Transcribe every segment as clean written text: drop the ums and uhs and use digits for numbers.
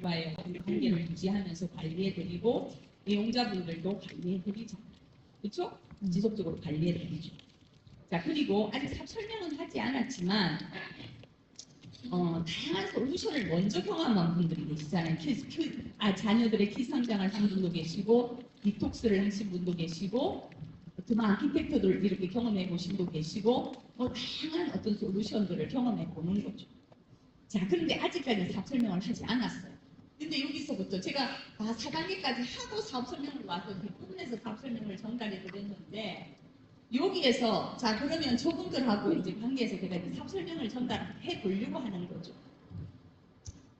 과의 관계를 유지하면서 관리해드리고 이용자분들도 관리해드리잖아요. 그렇죠? 지속적으로 관리해드리죠. 자, 그리고 아직 설명은 하지 않았지만 다양한 솔루션을 먼저 경험한 분들이 계시잖아요. 자녀들의 키 성장을 한 분도 계시고 디톡스를 하신 분도 계시고 드마 아키텍터들 이렇게 경험해 보신 분도 계시고 다양한 어떤 솔루션들을 경험해 보는 거죠. 자, 그런데 아직까지 사업 설명을 하지 않았어요. 근데 여기서부터 제가 4단계까지 하고 사업 설명을 와서 뒷부분에서 사업 설명을 전달해 드렸는데 여기에서 자 그러면 저분들하고 이제 관계에서 제가 이제 사업 설명을 전달해 보려고 하는 거죠.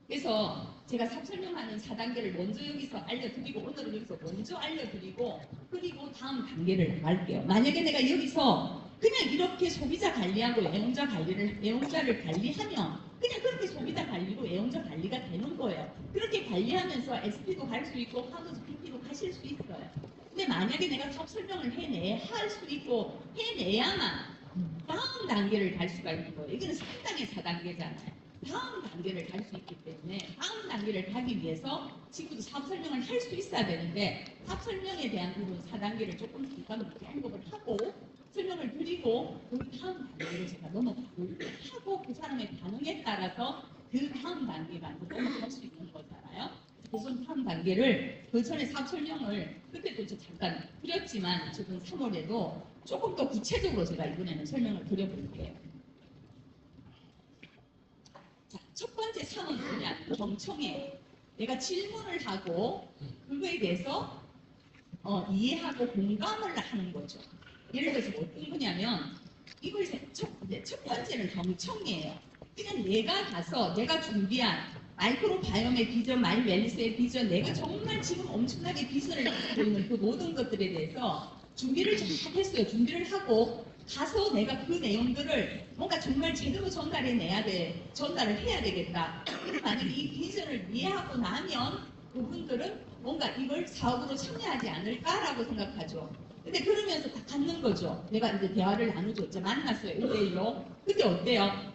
그래서 제가 사업 설명하는 4단계를 먼저 여기서 알려드리고 오늘은 여기서 먼저 알려드리고 그리고 다음 단계를 나갈게요. 만약에 내가 여기서 그냥 이렇게 소비자 관리하고 애용자를 관리하면 그냥 그렇게 소비자 관리고 애용자 관리가 되는 거예요. 그렇게 관리하면서 SP도 갈 수 있고 파우더스 PP도 가실 수 있어요. 근데 만약에 내가 사업 설명을 할 수 있고 해내야만 다음 단계를 갈 수가 있는 거예요. 이거는 3단계, 4단계잖아요. 다음 단계를 갈 수 있기 때문에 다음 단계를 가기 위해서 친구도 사업 설명을 할 수 있어야 되는데 사업 설명에 대한 부분 4단계를 조금 잠깐 언급을 하고 설명을 드리고 그 다음 단계로 제가 넘어가고 하고 그 사람의 반응에 따라서 그 다음 단계가 넘어갈 수 있는 거잖아요. 그래서 다음 단계를 그 전에 사업 설명을 그때도 잠깐 드렸지만 지금 3월에도 조금 더 구체적으로 제가 이번에는 설명을 드려볼게요. 자, 첫 번째 3은 뭐냐? 경청이에요. 내가 질문을 하고 그거에 대해서 이해하고 공감을 하는 거죠. 예를 들어서 어떤 거냐면 이걸 첫 번째는 경청이에요. 그냥 내가 가서 내가 준비한 마이크로바이옴의 비전, 마이웰리스의 비전, 내가 정말 지금 엄청나게 비전을 가지고 있는 그 모든 것들에 대해서 준비를 잘 했어요. 준비를 하고 가서 내가 그 내용들을 뭔가 정말 제대로 전달을 해야 되겠다. 만약에 이 비전을 이해하고 나면 그분들은 뭔가 이걸 사업으로 참여하지 않을까라고 생각하죠. 근데 그러면서 다 갖는 거죠. 내가 이제 대화를 나누죠. 이제 만났어요. 1대1로. 근데 어때요?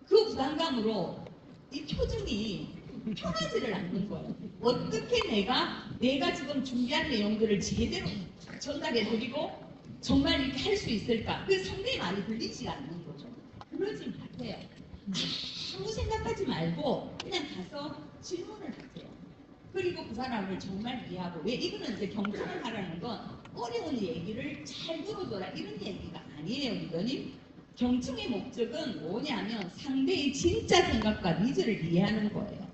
그 부담감으로 이 표정이 편하지를 않는 거예요. 어떻게 내가 지금 준비한 내용들을 제대로 전달해 드리고 정말 이렇게 할 수 있을까? 그 상대의 말이 들리지 않는 거죠. 그러지 마세요. 아무 생각하지 말고 그냥 가서 질문을 하세요. 그리고 그 사람을 정말 이해하고 왜 이거는 이제 경청을 하라는 건 어려운 얘기를 잘 들어줘라 이런 얘기가 아니에요, 리더님. 경청의 목적은 뭐냐면 상대의 진짜 생각과 니즈를 이해하는 거예요.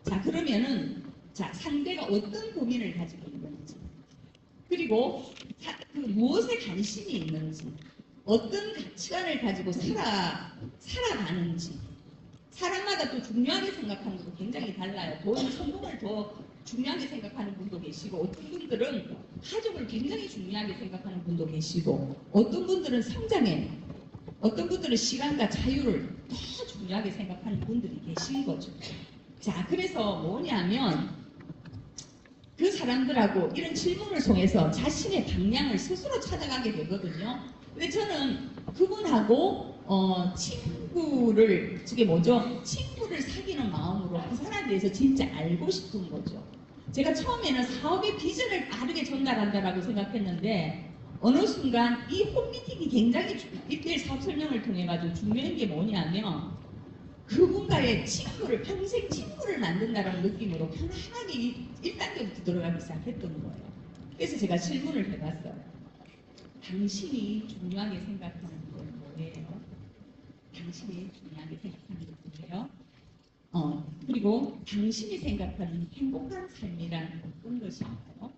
자, 그러면은 상대가 어떤 고민을 가지고 있는지 그리고 무엇에 관심이 있는지 어떤 가치관을 가지고 살아가는지 사람마다 또 중요하게 생각하는 것도 굉장히 달라요. 돈, 성공을 더 중요하게 생각하는 분도 계시고 어떤 분들은 가족을 굉장히 중요하게 생각하는 분도 계시고 어떤 분들은 성장에 어떤 분들은 시간과 자유를 더 중요하게 생각하는 분들이 계신 거죠. 자, 그래서 뭐냐면 그 사람들하고 이런 질문을 통해서 자신의 방향을 스스로 찾아가게 되거든요. 근데 저는 그분하고 친구를 사귀는 마음으로 그 사람에 대해서 진짜 알고 싶은 거죠. 제가 처음에는 사업의 비전을 빠르게 전달한다라고 생각했는데 어느 순간 이 홈미팅이 굉장히 1대1 사업 설명을 통해 가지고 중요한 게 뭐냐면 그분과의 평생 친구를 만든다는 느낌으로 편안하게 1단계부터 들어가기 시작했던 거예요. 그래서 제가 질문을 해봤어요. 당신이 중요하게 생각하는 건 뭐예요? 당신이 중요하게 생각하는 건 뭐예요? 그리고 당신이 생각하는 행복한 삶이란 어떤 것인가요?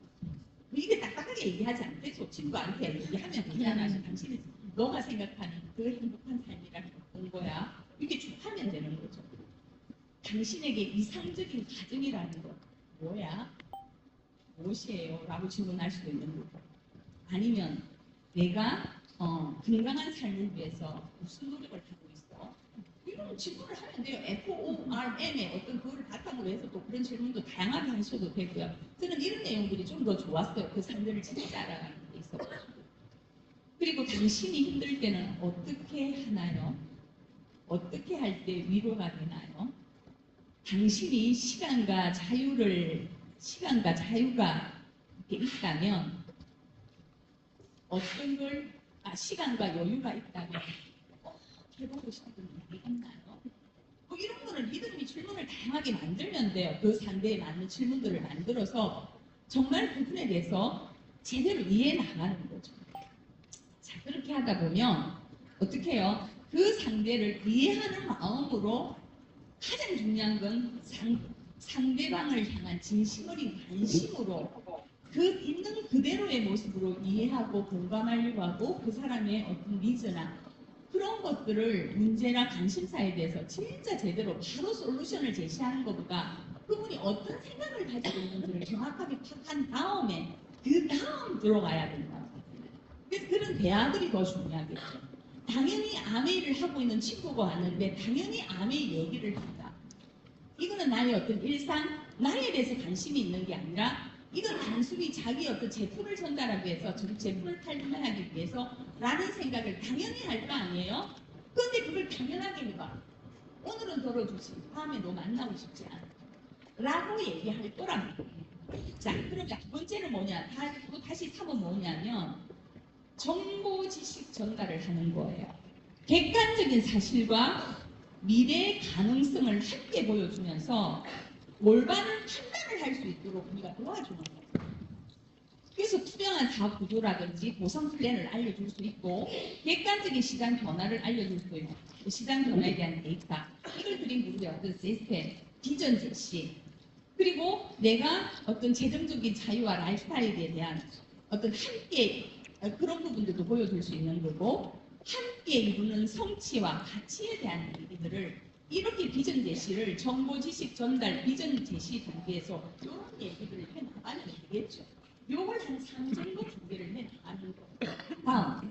이게 딱딱하게 얘기하지 않겠죠. 친구한테 얘기하면 되잖아. 당신이 너가 생각하는 그 행복한 삶이란 어떤 거야? 이렇게 쭉 하면 되는 거죠. 당신에게 이상적인 가정이라는 건 뭐야? 무엇이에요? 라고 질문할 수도 있는 거고 아니면 내가 건강한 삶을 위해서 무슨 노력을 하고 있어? 이런 질문을 하면 돼요. FORM의 어떤 그거를 바탕으로 해서 또 그런 질문도 다양하게 하셔도 되고요. 저는 이런 내용들이 좀 더 좋았어요. 그 삶들을 진짜 알아가는 데 있어서. 그리고 당신이 힘들 때는 어떻게 하나요? 어떻게 할 때 위로가 되나요? 당신이 시간과 자유가 이렇게 있다면 어떤 걸, 시간과 여유가 있다면 해보고 싶은 일이 있나요? 뭐 이런 거는 리더님이 질문을 다양하게 만들면 돼요. 그 상대에 맞는 질문들을 만들어서 정말 그분에 대해서 제대로 이해해 나가는 거죠. 자, 그렇게 하다 보면 어떻게 해요? 그 상대를 이해하는 마음으로 가장 중요한 건 상대방을 향한 진심 어린 관심으로 그 있는 그대로의 모습으로 이해하고 공감하려고 하고 그 사람의 어떤 니즈나 그런 것들을 문제나 관심사에 대해서 진짜 제대로 바로 솔루션을 제시하는 것보다 그분이 어떤 생각을 가지고 있는지를 정확하게 파악한 다음에 그 다음 들어가야 된다. 그래서 그런 대화들이 더 중요하겠죠. 당연히 아메이를 하고 있는 친구가 왔는데 당연히 아메이 얘기를 한다. 이거는 나의 어떤 일상, 나에 대해서 관심이 있는 게 아니라 이건 단순히 자기 어떤 제품을 전달하기 위해서 저 제품을 판매하기 위해서 라는 생각을 당연히 할 거 아니에요? 그런데 그걸 당연하게 해봐. 오늘은 덜어주지. 다음에 너 만나고 싶지 않아. 라고 얘기할 거랍니다. 자, 그럼 두 번째는 뭐냐? 다시 3은 뭐냐면 정보 지식 전달을 하는 거예요. 객관적인 사실과 미래의 가능성을 함께 보여주면서 올바른 판단을 할 수 있도록 우리가 도와주는 거예요. 그래서 투명한 사업 구조라든지 보상 플랜을 알려줄 수 있고 객관적인 시장 변화를 알려줄 수 있고 시장 변화에 대한 데이터 이걸 그린 우리의 어떤 시스템, 비전 제시 그리고 내가 어떤 재정적인 자유와 라이프스타일에 대한 어떤 함께 그런 부분들도 보여줄 수 있는 거고 함께 이루는 성취와 가치에 대한 얘기들을 이렇게 비전 제시를 정보 지식 전달 비전 제시 단계에서 이런 얘기들을 해나가면 되겠죠. 요걸 한 3 정도 준비를 해나가는 거예요.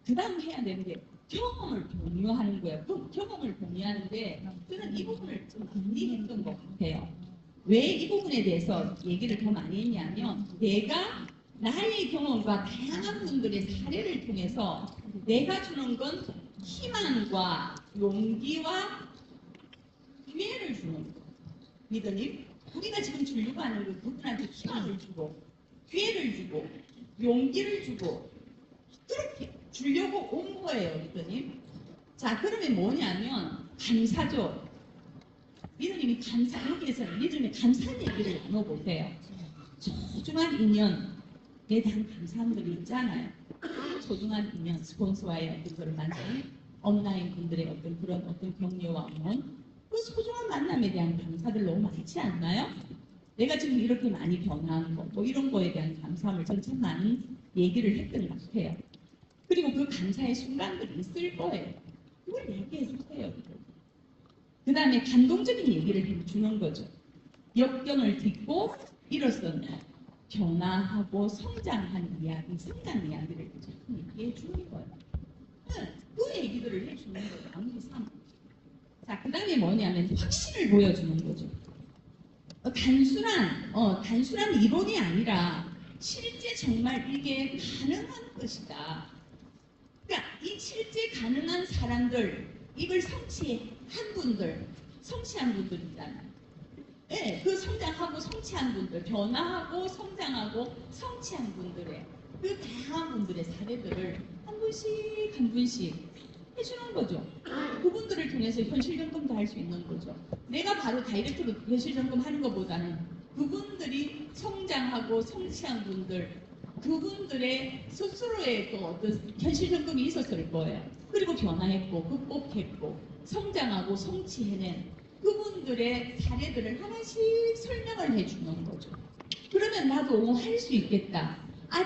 그 다음 해야 되는 게 경험을 공유하는 거예요. 경험을 공유하는데 저는 이 부분을 좀 궁리했던 것 같아요. 왜 이 부분에 대해서 얘기를 더 많이 했냐면 내가 나의 경험과 다양한 분들의 사례를 통해서 내가 주는 건 희망과 용기와 기회를 주는 거예요. 리더님, 우리가 지금 주려고 하는 건 그분한테 희망을 주고 기회를 주고 용기를 주고 그렇게 주려고 온 거예요, 리더님. 자, 그러면 뭐냐면 감사죠. 리더님이 여기에서는 리더님이 감사한 얘기를 나눠보세요. 소중한 인연에 대한 감사함들이 있잖아요. 소중한 인연, 스폰서와의 그거를 만든 온라인 분들의 어떤 격려와 응원, 그 소중한 만남에 대한 감사들 너무 많지 않나요? 내가 지금 이렇게 많이 변한 거, 뭐 이런 거에 대한 감사함을 전 참 많은 얘기를 했던 것 같아요. 그리고 그 감사의 순간들이 있을 거예요. 그걸 얘기해 주세요. 그 다음에 감동적인 얘기를 해주는 거죠. 역경을 딛고 일어서는 변화하고 성장한 이야기, 성장 이야기를 얘기해 주는 거예요. 그 얘기들을 해주는 거예요. 아무리 삼. 자, 그 다음에 뭐냐면 확신을 보여주는 거죠. 단순한 이론이 아니라 실제 정말 이게 가능한 것이다. 그러니까 이 실제 가능한 사람들, 이걸 성취한 분들 있잖아요. 네, 그 성장하고 성취한 분들, 변화하고 성장하고 성취한 분들의 그 다양한 분들의 사례들을 한 분씩 해주는 거죠. 그분들을 통해서 현실 점검도 할 수 있는 거죠. 내가 바로 다이렉트로 현실 점검하는 것보다는 그분들이 성장하고 성취한 분들, 그분들의 스스로의 또 어떤 현실 점검이 있었을 거예요. 그리고 변화했고 극복했고 성장하고 성취해낸 그분들의 사례들을 하나씩 설명을 해주는 거죠. 그러면 나도 할 수 있겠다.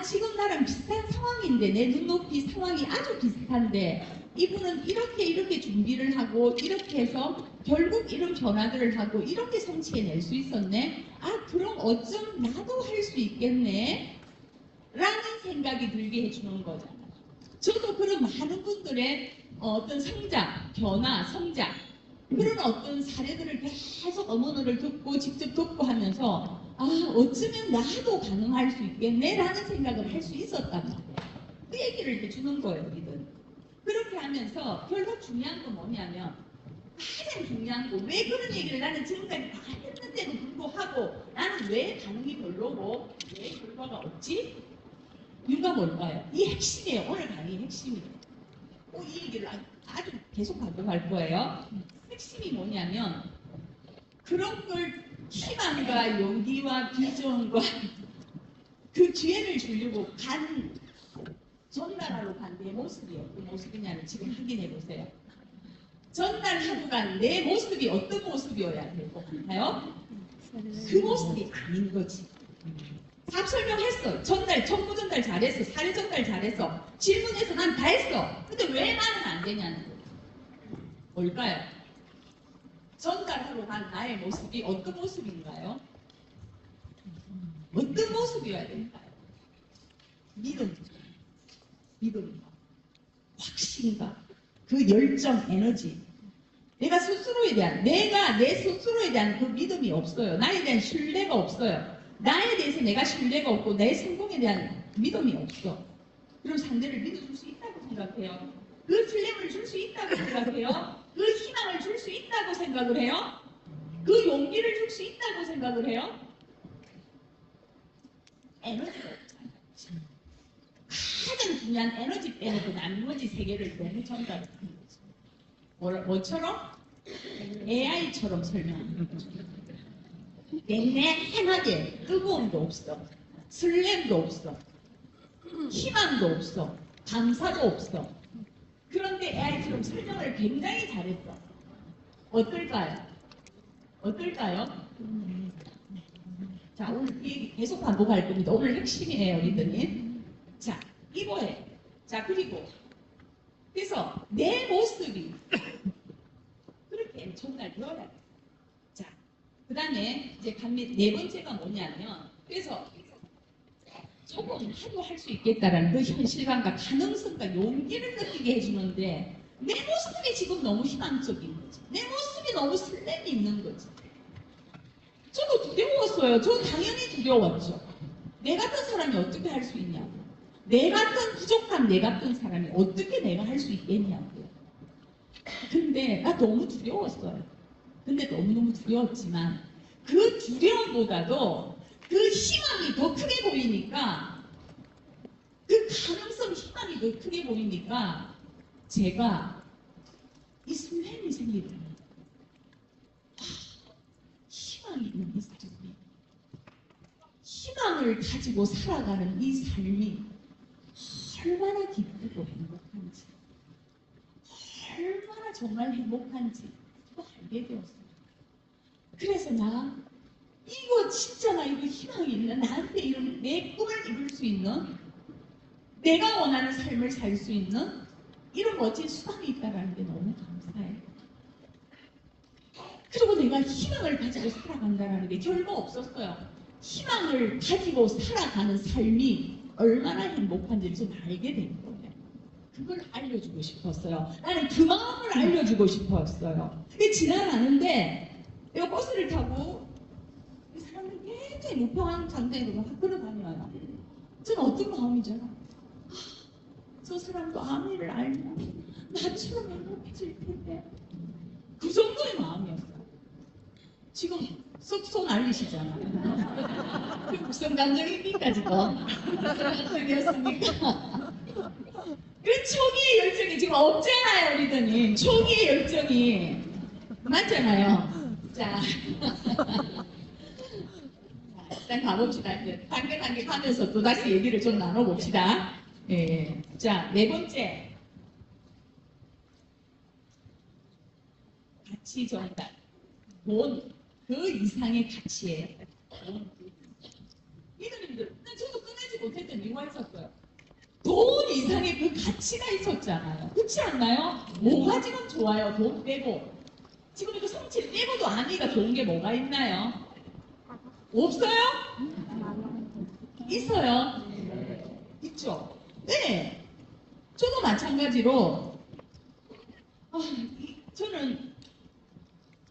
지금 나랑 비슷한 상황인데 내 눈높이 상황이 아주 비슷한데 이분은 이렇게 준비를 하고 이렇게 해서 결국 이런 변화들을 하고 이렇게 성취해낼 수 있었네. 그럼 어쩜 나도 할 수 있겠네. 라는 생각이 들게 해주는 거잖아요. 저도 그런 많은 분들의 어떤 성장, 변화, 성장 그런 어떤 사례들을 계속 어머니를 듣고 직접 듣고 하면서 어쩌면 나도 가능할 수 있겠네 라는 생각을 할 수 있었단 말이에요. 그 얘기를 해주는 거예요. 우리는. 그렇게 하면서 결국 중요한 건 뭐냐면 가장 중요한 거, 왜 그런 얘기를 나는 지금까지 다 했는데도 불구하고 나는 왜 반응이 별로고 왜 결과가 없지? 이유가 뭘까요? 이 핵심이에요. 오늘 강의의 핵심이에요. 이 얘기를 아주 계속 반복할 거예요. 핵심이 뭐냐면 그런 걸 희망과 용기와 비전과 그 기회를 주려고 전달하러 간 내 모습이 어떤 모습이냐를 지금 확인해 보세요. 전달하고 간 내 모습이 어떤 모습이어야 될 것 같아요? 그 모습이 아닌 거지. 답 설명했어. 정보 전달 잘했어. 사례 전달 잘했어. 질문해서 난 다 했어. 근데 왜 나는 안 되냐는 거예요. 뭘까요? 전달하러 간 나의 모습이 어떤 모습인가요? 어떤 모습이어야 될까요? 믿음과 확신과 그 열정, 에너지. 내가 내 스스로에 대한 그 믿음이 없어요. 나에 대한 신뢰가 없어요. 나에 대해서 내가 신뢰가 없고 내 성공에 대한 믿음이 없어. 그럼 상대를 믿어줄 수 있다고 생각해요. 그 신뢰를 줄 수 있다고 생각해요. 그 희망을 줄 수 있다고 생각을 해요. 그 용기를 줄 수 있다고 생각을 해요. 에너지가 없잖아요. 가장 중요한 에너지 빼놓고 나머지 세 개를 너무 전달하는 거죠. 뭐처럼? AI처럼 설명하는 거죠. 냉랭하게 뜨거움도 없어. 설렘도 없어. 희망도 없어. 감사도 없어. 그런데 AI처럼 설명을 굉장히 잘했어. 어떨까요? 자, 오늘 이 얘기 계속 반복할 겁니다. 오늘 핵심이에요, 리더님. 자, 이거예요. 자, 그래서 내 모습이 그렇게 전달되어야 돼. 자, 그 다음에 이제 네 번째가 뭐냐면, 그래서 조금 하도 할 수 있겠다라는 그 현실감과 가능성과 용기를 느끼게 해주는데, 내 모습이 지금 너무 희망적인 거지. 내 모습이 너무 설렘이 있는 거지. 저도 두려웠어요. 저 당연히 두려웠죠. 내 같은 사람이 어떻게 할 수 있냐고. 내 같은 부족한 내 같은 사람이 어떻게 내가 할 수 있겠냐고요. 근데 나 너무 두려웠어요. 근데 너무너무 두려웠지만 그 두려움보다도 그 희망이 더 크게 보이니까, 그 가능성 희망이 더 크게 보이니까 제가 이 설렘이 생기더라고요. 희망이 있는 이 삶이, 희망을 가지고 살아가는 이 삶이 얼마나 기쁘고 행복한지, 얼마나 정말 행복한지 알게 되었어요. 그래서 이거 진짜 나 이거 희망이 있는, 나한테 이런 내 꿈을 이룰 수 있는, 내가 원하는 삶을 살 수 있는 이런 멋진 수단이 있다는 게 너무 감사해요. 그리고 내가 희망을 가지고 살아간다는 게 별거 없었어요. 희망을 가지고 살아가는 삶이 얼마나 행복한지를 좀 알게 된 거예요. 그걸 알려주고 싶었어요. 나는 그 마음을 알려주고 싶었어요. 근데 지나가는데 내가 버스를 타고 이 사람들 굉장히 무평한 장대로 끌어다녀요. 저는 어떤 마음이잖아. 저 사람도 아미를 알면 나처럼 행복해질 텐데. 그 정도의 마음이었어요. 지금 쏙쏙 알리시잖아요. 그 무슨 감정입니까 지금? 무슨 감정이었습니까? 그 초기의 열정이 지금 없잖아요, 리더님. 초기의 열정이 맞잖아요. 자, 일단 가봅시다. 이제 단계 가면서 또 다시 얘기를 좀 나눠봅시다. 예. 자, 네 번째. 가치 전달. 돈, 그 이상의 가치예요. 리더님들, 저도 끝내지 못했던 이유가 있었어요. 돈 이상의 그 가치가 있었잖아요. 그렇지 않나요? 뭐가 지금 좋아요? 돈 빼고. 지금 이거 성취 빼고도 아니가 좋은 게 뭐가 있나요? 없어요? 있어요? 있죠? 네. 저도 마찬가지로 저는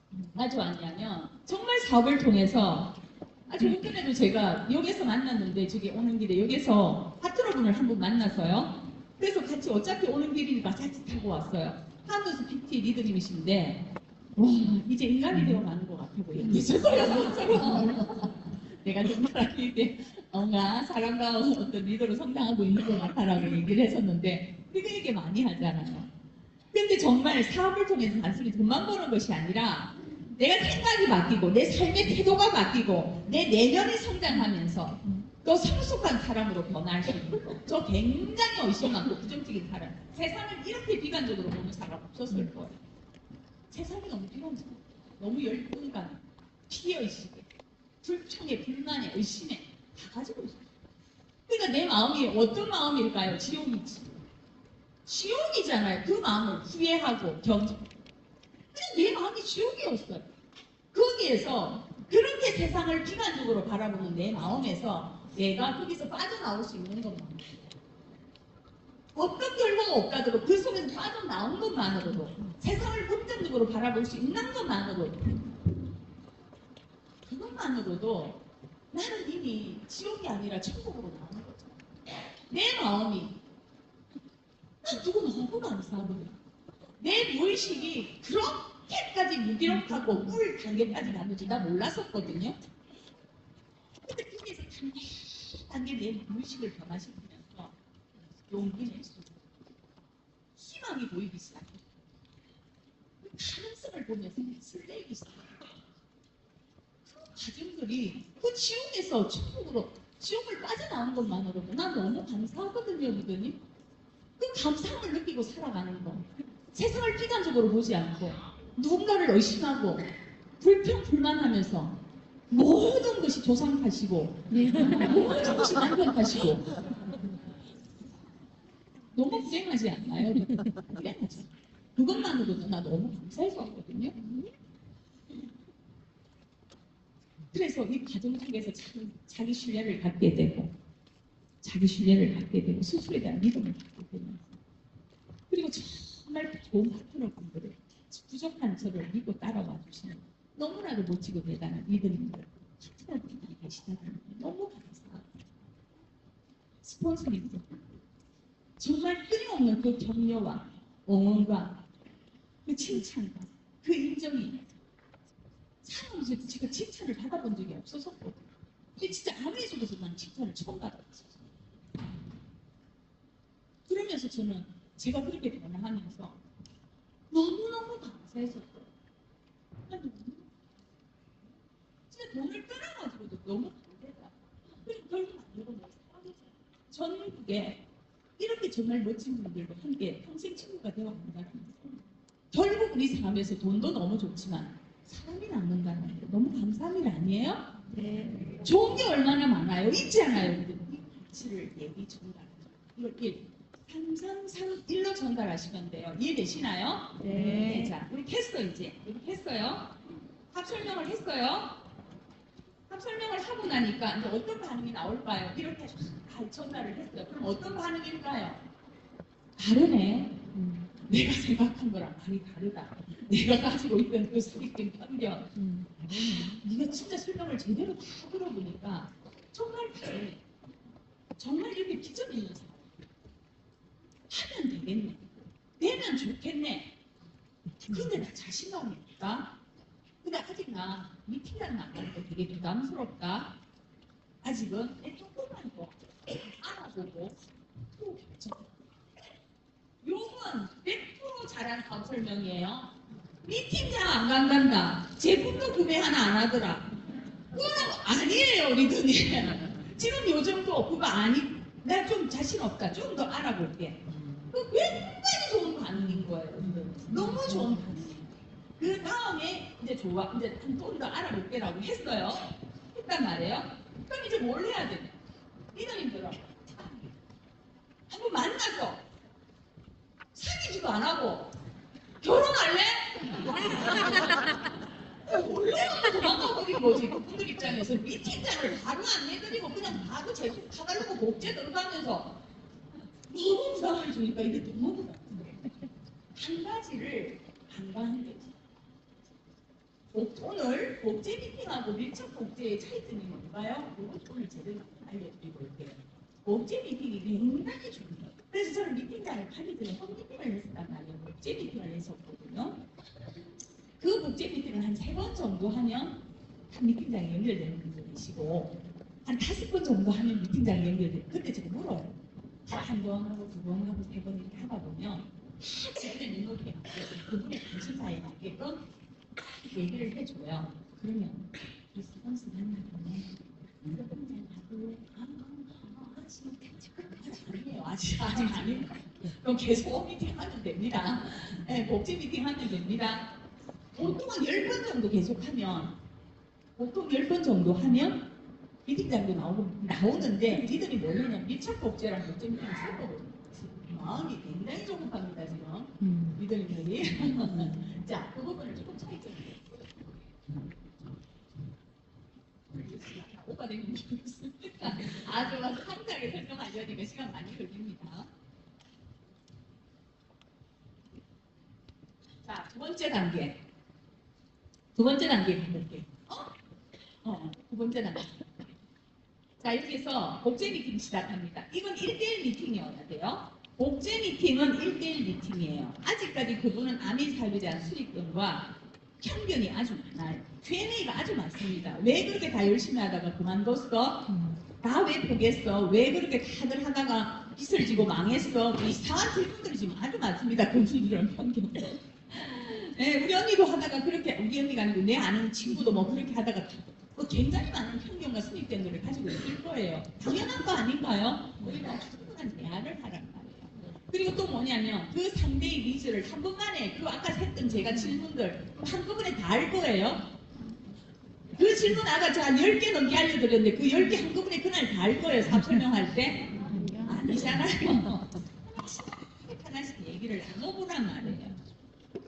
뭐가 좋았냐면 정말 사업을 통해서 아주 웃겨내도 제가 역에서 만났는데 저기 오는 길에 역에서 파트너분을 한 분 만나서요. 그래서 같이 어차피 오는 길이니까 같이 타고 왔어요. 한도스 PT 리더님이신데 와, 이제 인간이 되어가는 것 같아 보여. 내가 정말 이게 뭔가 사람과 어떤 리더로 성장하고 있는 것 같아라고 얘기를 했었는데 우리가 이게 많이 하잖아요. 근데 정말 사업을 통해서 단순히 돈만 버는 것이 아니라 내가 생각이 바뀌고 내 삶의 태도가 바뀌고 내 내면이 성장하면서 또 성숙한 사람으로 변할 수 있는 거. 저 굉장히 의심 많고 부정적인 사람. 세상을 이렇게 비관적으로 보는 사람 없었을 거예요. 세상이 너무 비관적이야. 너무 열등감, 피해의식에, 불평에, 불만에, 의심에 다 가지고 있어요. 그러니까 내 마음이 어떤 마음일까요? 지옥이지. 지옥이잖아요. 그 마음을 후회하고 견적. 내 마음이 지옥이었어요. 거기에서 그렇게 세상을 비관적으로 바라보는 내 마음에서 내가 거기서 빠져나올 수 있는 것만 어떤 결과가 없다더라도 그 속에서 빠져나온 것만으로도 세상을 긍정적으로 바라볼 수 있는 것만으로도 그것만으로도 나는 이미 지옥이 아니라 천국으로 나오는 거죠. 내 마음이 난 누구 너무 감사하거든. 내 무의식이 그렇게까지 무기력하고 꿀 단계까지 가는지 나 몰랐었거든요. 근데 거기에서 단계 내 무의식을 변화시키면서 용기 낼 수 있어요. 희망이 보이기 시작해요. 가능성을 보면서 설레기 시작해요. 그 과정들이 그 지옥에서 천국으로 지옥을 빠져나온 것만으로도 난 너무 감사하거든요, 믿으니. 그 감사함을 느끼고 살아가는 거. 세상을 비관적으로 보지 않고 누군가를 의심하고 불평 불만하면서 모든 것이 조상 탓이고 모든 것이 남편 탓이고 너무 불행하지 않나요? 불행하지. 그것만으로도 나 너무 감사해서 왔거든요. 그래서 이 과정 속에서 자기 신뢰를 갖게 되고 자기 신뢰를 갖게 되고 스스로에 대한 믿음을 갖게 되면서 그리고 정말 좋은 파트너분들을 부족한 저를 믿고 따라와 주시는 너무나도 멋지고 대단한 리더님들 파트너분들이 계시다는 게 너무 감사하고 스폰서님들 정말 끊임없는 그 격려와 응원과 그 칭찬과 그 인정이 사람에서 제가 칭찬을 받아본 적이 없었었거든요. 근데 진짜 아무리 속에서 난 칭찬을 처음 받아봤어요. 그러면서 저는 제가 그렇게 변화하면서 너무너무 감사했었어요. 진짜 돈을 끊어가지고도 너무 감사했다. 그리고 결국 만들고 전국에 이렇게 정말 멋진 분들과 함께 평생 친구가 되어간다는 거. 결국 우리 삶에서 돈도 너무 좋지만 사람이 남는다는 게 너무 감사한 일 아니에요? 네. 좋은 게 얼마나 많아요. 있지 않아요? 이 가치를 얘기 전달하죠. 이걸 1, 3, 1로 전달하시면 돼요. 이해되시나요? 네. 자, 우리 했어 이제. 우리 했어요. 합 설명을 했어요. 합 설명을 하고 나니까 이제 어떤 반응이 나올까요? 이렇게 전달을 했어요. 그럼 어떤 반응일까요? 다르네. 내가 생각한 거랑 많이 다르다. 내가 가지고 있던 그 선입견 편견. 네가 진짜 설명을 제대로 다 들어보니까 정말 다르네. 정말 이렇게 비전 있는 사람. 하면 되겠네. 되면 좋겠네. 근데 나 자신감이 없다. 근데 아직 나 미팅장 나가는데 되게 부담스럽다. 아직은 조금만 더 알아보고 또 결정. 요건 100% 잘한 사업 설명이에요. 미팅장 안 간단다. 제품도 구매 하나 안 하더라. 그거는 아니에요, 리더님. 지금 요즘도 그거 아니. 나 좀 자신 없다. 좀 더 알아볼게. 그 굉장히 좋은 반응인 거예요. 너무 좋은 반응이에요. 그 다음에 이제 좋아. 이제 좀 더 알아볼게라고 했어요. 했단 말이에요. 그럼 이제 뭘 해야 돼? 리더님들은 한번 만나서 사귀지도 안 하고 결혼할래? 원래는 도망가버린 거지. 그분들 입장에서 미팅장을 바로 안 내드리고 그냥 바로 제품 사달라고 복제 들어가면서 너무 부담을 주니까 이게 너무 부담인데 한 가지를 간과한 거지. 오늘 복제 미팅하고 밀착 복제의 차이점이 뭔가요? 이것도 오늘 제대로 알려드리고 올게요. 복제 미팅이 굉장히 중요해요. 그래서 저는 미팅장을 가기 전에 홈미팅을 했었단 말이에요. 복제 미팅을 했었거든요. 그 복제 미팅을 한 3번 정도 하면 한 미팅장에 연결되는 분도 계시고 한 5번 정도 하면 미팅장에 연결돼요. 그때 제가 물어요. 한 번 하고 2번 하고 3번 이렇게 하다 보면 제대로 눈높이에 맞게 그분의 관심사에 맞게끔 얘기를 해줘요. 그러면 이 스폰서 만나보네. 스폰서하고 아직 아니에요. 그럼 계속 미팅 하면 됩니다. 네, 복지 미팅 하면 됩니다. 보통은 10번 정도 계속하면 보통 10번 정도 하면 미팅장도 나오는데 니들이 뭐냐면 밀착 복제랑 복제 미팅 쓸거거든요. 마음이 굉장히 조급합니다 지금. 니들이 자, 그 부분을 조금 차이점이 오빠 되면 모르겠습니다. 아주 상세하게 설명하려니까 시간 많이 걸립니다. 자, 두 번째 단계 가볼게요. 두 번째 단계. 자, 여기서 복제 미팅 시작합니다. 이건 1대1 미팅이어야 돼요. 복제 미팅은 1대1 미팅이에요. 아직까지 그분은 암인 사유에 대한 수익금과 편견이 아주 많아요. Q&A가 아주 많습니다. 왜 그렇게 다 열심히 하다가 그만뒀어? 다 왜 포기했어? 왜 그렇게 다들 하다가 빚을 지고 망했어? 이상한 질문들이 지금 아주 많습니다. 건수들은 편견. 네, 우리 언니도 하다가 그렇게, 우리 언니가 아니고 내 아는 친구도 뭐 그렇게 하다가 굉장히 많은 편견과 선입견들을 가지고 있을 거예요. 당연한 거 아닌가요? 우리가 충분한 대화를 하란 말이에요. 그리고 또 뭐냐면 그 상대의 니즈를 한 번만에 그 아까 했던 제가 질문들 한꺼번에 다 할 거예요. 그 질문 아까 제가 10개 넘게 알려드렸는데 그 10개 한꺼번에 그날 다 할 거예요. 사업 설명할 때. 아니잖아요. 하나씩 얘기를 나눠보란 말이에요.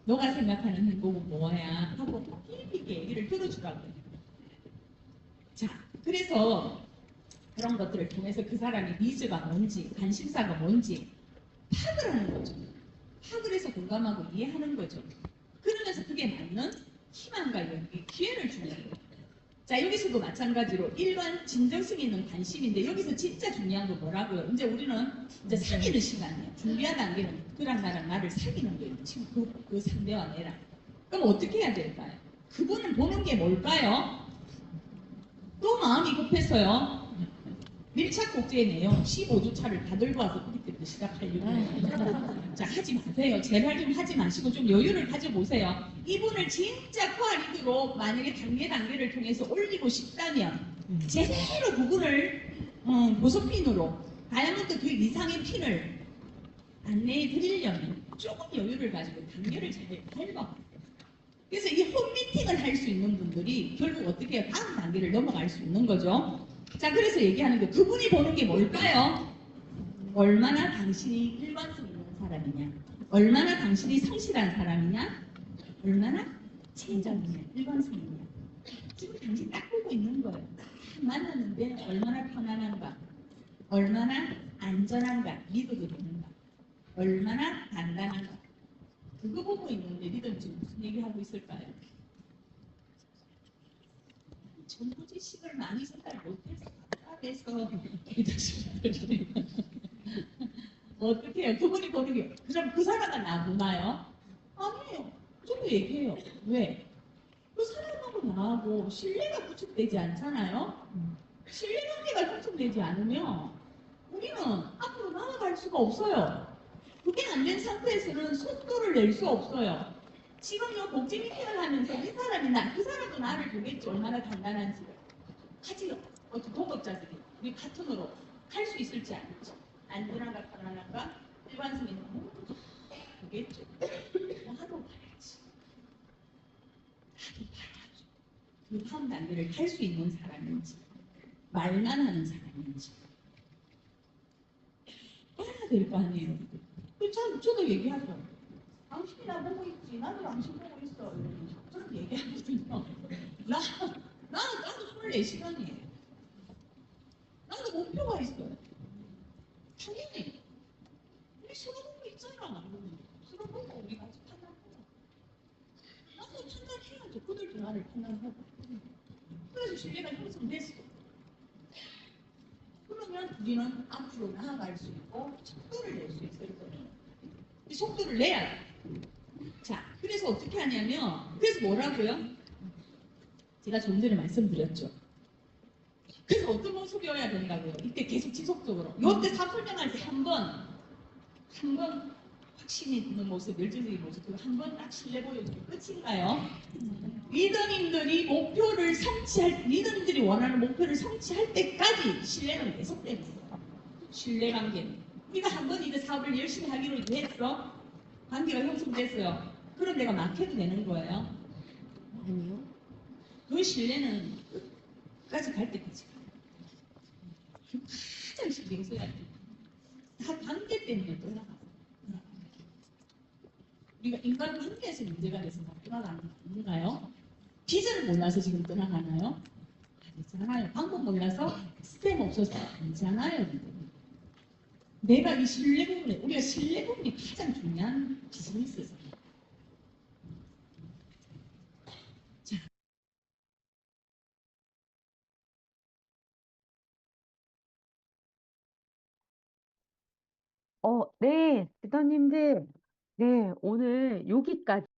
너가 생각하는 행복은 뭐야? 하고 깊이 얘기를 들어주라고요. 자, 그래서 그런 것들을 통해서 그 사람의 니즈가 뭔지, 관심사가 뭔지 파악을 하는 거죠. 파악을 해서 공감하고 이해하는 거죠. 그러면서 그게 맞는 희망과 용기, 기회를 주는 거예요. 자, 여기서도 마찬가지로 일반 진정성 있는 관심인데 여기서 진짜 중요한 건 뭐라고요? 이제 우리는 이제 사귀는 시간이에요. 준비한 단계는 그랑 나랑 나를 사귀는 거예요. 지금 그 상대와 내랑. 그럼 어떻게 해야 될까요? 그분은 보는 게 뭘까요? 또 마음이 급해서요. 밀착 복제의 내용 15주차를 다 들고 와서 우리 때부터 시작하려고 해요. 자, 하지 마세요. 제발 좀 하지 마시고 좀 여유를 가져보세요. 이분을 진짜 코아리드로 만약에 단계를 통해서 올리고 싶다면 제대로 그분을 보석핀으로 다이아몬드 그 이상의 핀을 안내해 드리려면 조금 여유를 가지고 단계를 잘 밟아. 그래서 이 홈미팅을 할 수 있는 분들이 결국 어떻게 해요? 다음 단계를 넘어갈 수 있는 거죠. 자, 그래서 얘기하는 게 그분이 보는 게 뭘까요? 얼마나 당신이 일관성 있는 사람이냐, 얼마나 당신이 성실한 사람이냐, 얼마나 체계적이냐, 일관성 있냐. 지금 당신 딱 보고 있는 거예요. 만났는데 얼마나 편안한가, 얼마나 안전한가, 믿어도 되는가, 얼마나 단단한가. 그거 보고 있는데 니들 지금 무슨 얘기하고 있을까요? 정보지식을 많이 생각 못해서 답답해서 어떻게 해요? 그분이 보는 게 그럼 그 사람은 나보나요? 아니에요. 저도 얘기해요. 왜? 그 사람하고 나하고 신뢰가 구축되지 않잖아요? 신뢰관계가 구축되지 않으면 우리는 앞으로 나아갈 수가 없어요. 그게 안 된 상태에서는 속도를 낼 수 없어요. 지금 요 복지 미팅을 하면서 이 사람이 그 사람도 나를 보겠지. 얼마나 단단한지. 하지요. 동업자들이 우리 파트너로 할 수 있을지 아닐지. 안전한가 편안한가 일관성 있는 거 보겠죠. 하도 봐야지. 그 다음 단계를 탈 수 있는 사람인지 말만 하는 사람인지 봐야 될 거 아니에요. 저도 얘기하죠. 당신이 나 보고 있지. 나도 당신 보고 있어. 저는 얘기하거든요. 나도 24시간이에요. 나도 목표가 있어요. 당연히. 우리 서로 보고 있잖아. 서로 보고 우리 같이 판단하고. 나도 판단해야죠. 그들도 나를 판단하고. 그래서 신뢰가 형성됐어. 그러면 우리는 앞으로 나아갈 수 있고 속도를 낼 수 있을 거예요. 이 속도를 내야 돼. 자, 그래서 어떻게 하냐면, 그래서 뭐라고요? 제가 좀 전에 말씀드렸죠. 그래서 어떤 모습이어야 된다고요? 이때 계속 지속적으로. 요때 사설명할 때 한 번 확신이 있는 모습, 열정적인 모습, 그거 한 번 딱 신뢰 보여주고 끝인가요? 리더님들이 목표를 성취할, 리더님들이 원하는 목표를 성취할 때까지 신뢰는 계속되는 거예요. 신뢰관계. 우리가 한 번 이제 사업을 열심히 하기로 했어. 관계가 형성됐어요. 그럼 내가 막혀도 되는 거예요. 아니요. 그 신뢰는 끝까지 갈 때까지 가요. 가장 신경 써야 돼. 다 관계 때문에 떠나가요. 우리가 인간 관계에서 문제가 돼서 막 떠나가는 거 아닌가요? 비전을 몰라서 지금 떠나가나요? 아니잖아요. 방법 몰라서 스팸 없어서 아니잖아요. 내가 이 신뢰 부분에, 우리가 신뢰 부분이 가장 중요한 비즈니스에서. 자, 네, 리더님들. 네, 오늘 여기까지.